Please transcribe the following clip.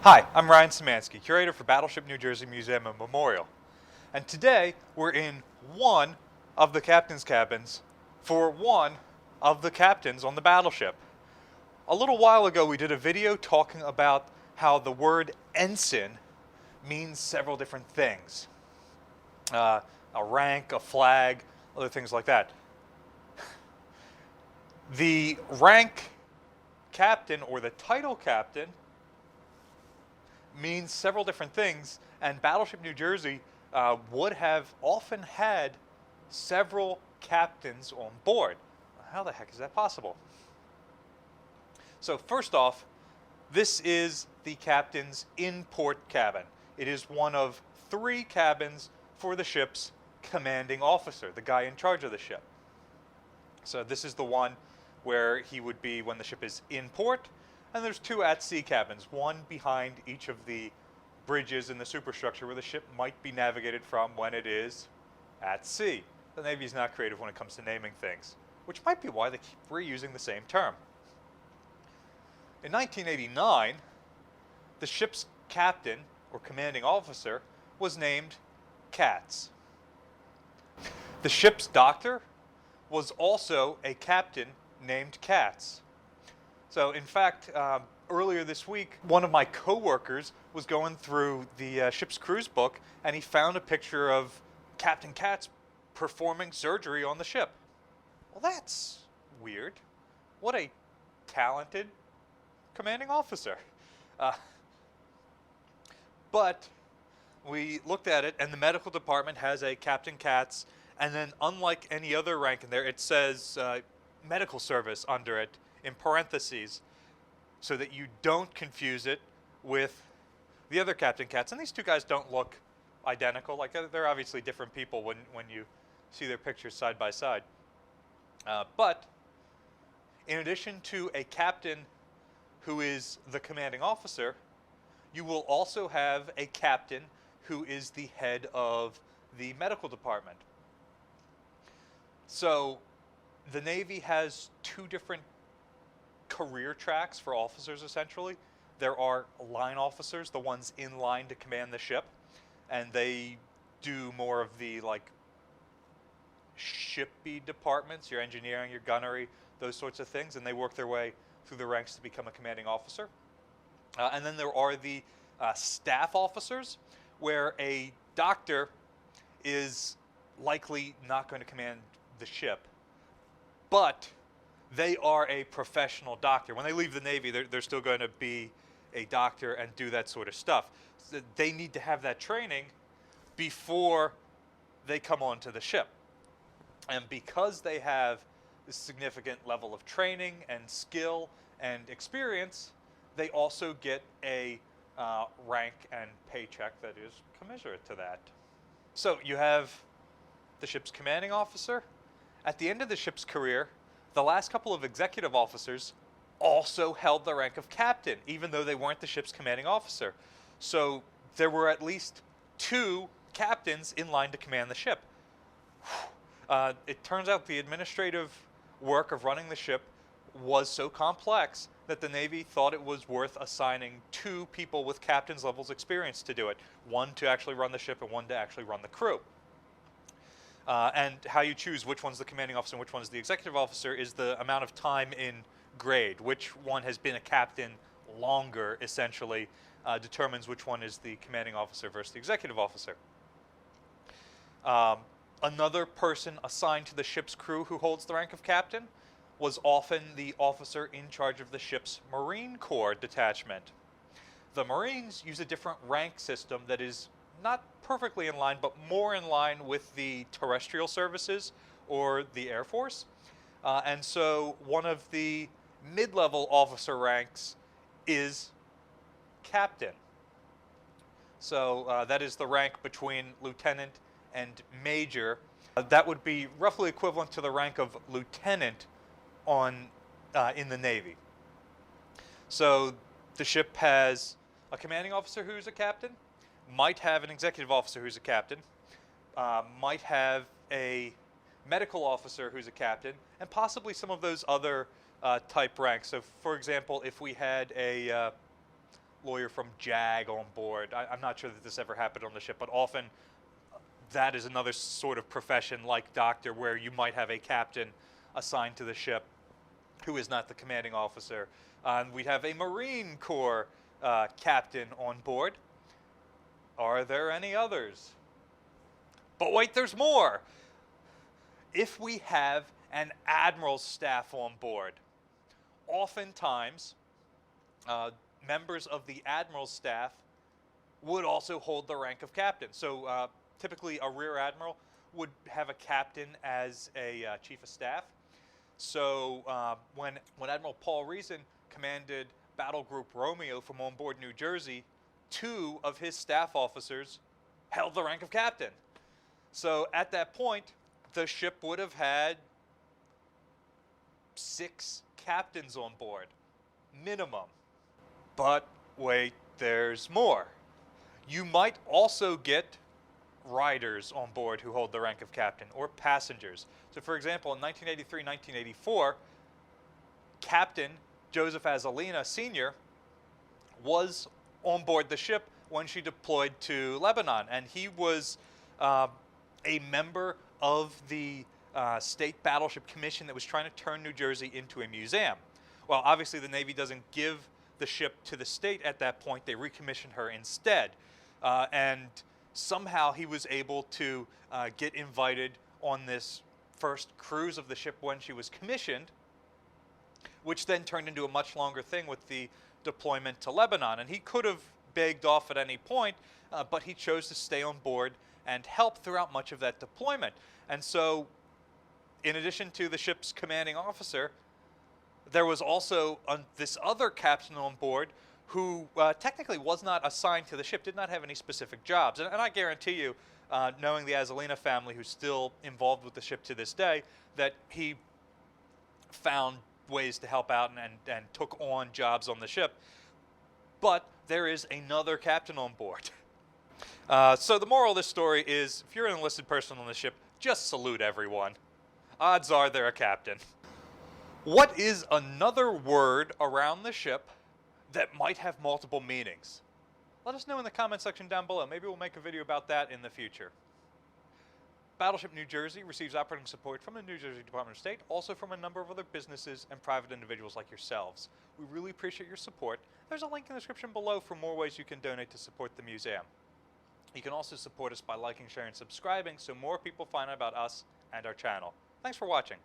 Hi, I'm Ryan Szymanski, curator for Battleship New Jersey Museum and Memorial. And today we're in one of the captain's cabins for one of the captains on the battleship. A little while ago we did a video talking about how the word ensign means several different things. A rank, a flag, other things like that. The rank captain or the title captain means several different things, and Battleship New Jersey would have often had several captains on board. How the heck is that possible? So first off, this is the captain's in-port cabin. It is one of 3 cabins for the ship's commanding officer, the guy in charge of the ship. So this is the one where he would be when the ship is in port, and there's 2 at-sea cabins, one behind each of the bridges in the superstructure where the ship might be navigated from when it is at sea. The Navy's not creative when it comes to naming things, which might be why they keep reusing the same term. In 1989, the ship's captain, or commanding officer, was named Katz. The ship's doctor was also a captain named Katz. So in fact, earlier this week, one of my coworkers was going through the ship's cruise book, and he found a picture of Captain Katz performing surgery on the ship. Well, that's weird. What a talented commanding officer. But we looked at it, and the medical department has a Captain Katz, and then unlike any other rank in there, it says medical service under it in parentheses, so that you don't confuse it with the other Captain Katz. And these 2 guys don't look identical. Like, they're obviously different people when you see their pictures side by side. But in addition to a captain who is the commanding officer, you will also have a captain who is the head of the medical department. So the Navy has 2 different career tracks for officers, essentially. There are line officers, the ones in line to command the ship, and they do more of the shipy departments, your engineering, your gunnery, those sorts of things, and they work their way through the ranks to become a commanding officer. And then there are the staff officers, where a doctor is likely not going to command the ship, but they are a professional doctor. When they leave the Navy, they're still going to be a doctor and do that sort of stuff. So they need to have that training before they come onto the ship. And because they have a significant level of training and skill and experience, they also get a rank and paycheck that is commensurate to that. So you have the ship's commanding officer. At the end of the ship's career, the last couple of executive officers also held the rank of captain, even though they weren't the ship's commanding officer. So there were at least 2 captains in line to command the ship. It turns out the administrative work of running the ship was so complex that the Navy thought it was worth assigning 2 people with captain's levels experience to do it. One to actually run the ship and one to actually run the crew. And how you choose which one's the commanding officer and which one's the executive officer is the amount of time in grade. Which one has been a captain longer, essentially, determines which one is the commanding officer versus the executive officer. Another person assigned to the ship's crew who holds the rank of captain was often the officer in charge of the ship's Marine Corps detachment. The Marines use a different rank system that is not perfectly in line, but more in line with the terrestrial services or the Air Force. And so one of the mid-level officer ranks is captain. So that is the rank between lieutenant and major. That would be roughly equivalent to the rank of lieutenant in the Navy. So the ship has a commanding officer who's a captain, might have an executive officer who's a captain, might have a medical officer who's a captain, and possibly some of those other type ranks. So for example, if we had a lawyer from JAG on board. I'm not sure that this ever happened on the ship, but often that is another sort of profession like doctor, where you might have a captain assigned to the ship who is not the commanding officer. And we'd have a Marine Corps captain on board. Are there any others? But wait, there's more. If we have an admiral's staff on board, oftentimes members of the admiral's staff would also hold the rank of captain. So typically a rear admiral would have a captain as a chief of staff. So when Admiral Paul Reason commanded Battle Group Romeo from on board New Jersey, 2 of his staff officers held the rank of captain. So at that point, the ship would have had 6 captains on board, minimum. But wait, there's more. You might also get riders on board who hold the rank of captain, or passengers. So for example, in 1983-1984, Captain Joseph Azalina Sr. was on board the ship when she deployed to Lebanon, and he was a member of the State Battleship Commission that was trying to turn New Jersey into a museum. Well, obviously the Navy doesn't give the ship to the state at that point. They recommissioned her instead. And somehow he was able to get invited on this first cruise of the ship when she was commissioned, which then turned into a much longer thing with the deployment to Lebanon. And he could have begged off at any point, but he chose to stay on board and help throughout much of that deployment. And so, in addition to the ship's commanding officer, there was also this other captain on board who technically was not assigned to the ship, did not have any specific jobs. And I guarantee you, knowing the Azalina family, who's still involved with the ship to this day, that he found ways to help out and took on jobs on the ship. But there is another captain on board. So the moral of this story is, if you're an enlisted person on the ship, just salute everyone. Odds are they're a captain. What is another word around the ship that might have multiple meanings? Let us know in the comment section down below. Maybe we'll make a video about that in the future. Battleship New Jersey receives operating support from the New Jersey Department of State, also from a number of other businesses and private individuals like yourselves. We really appreciate your support. There's a link in the description below for more ways you can donate to support the museum. You can also support us by liking, sharing, and subscribing so more people find out about us and our channel. Thanks for watching.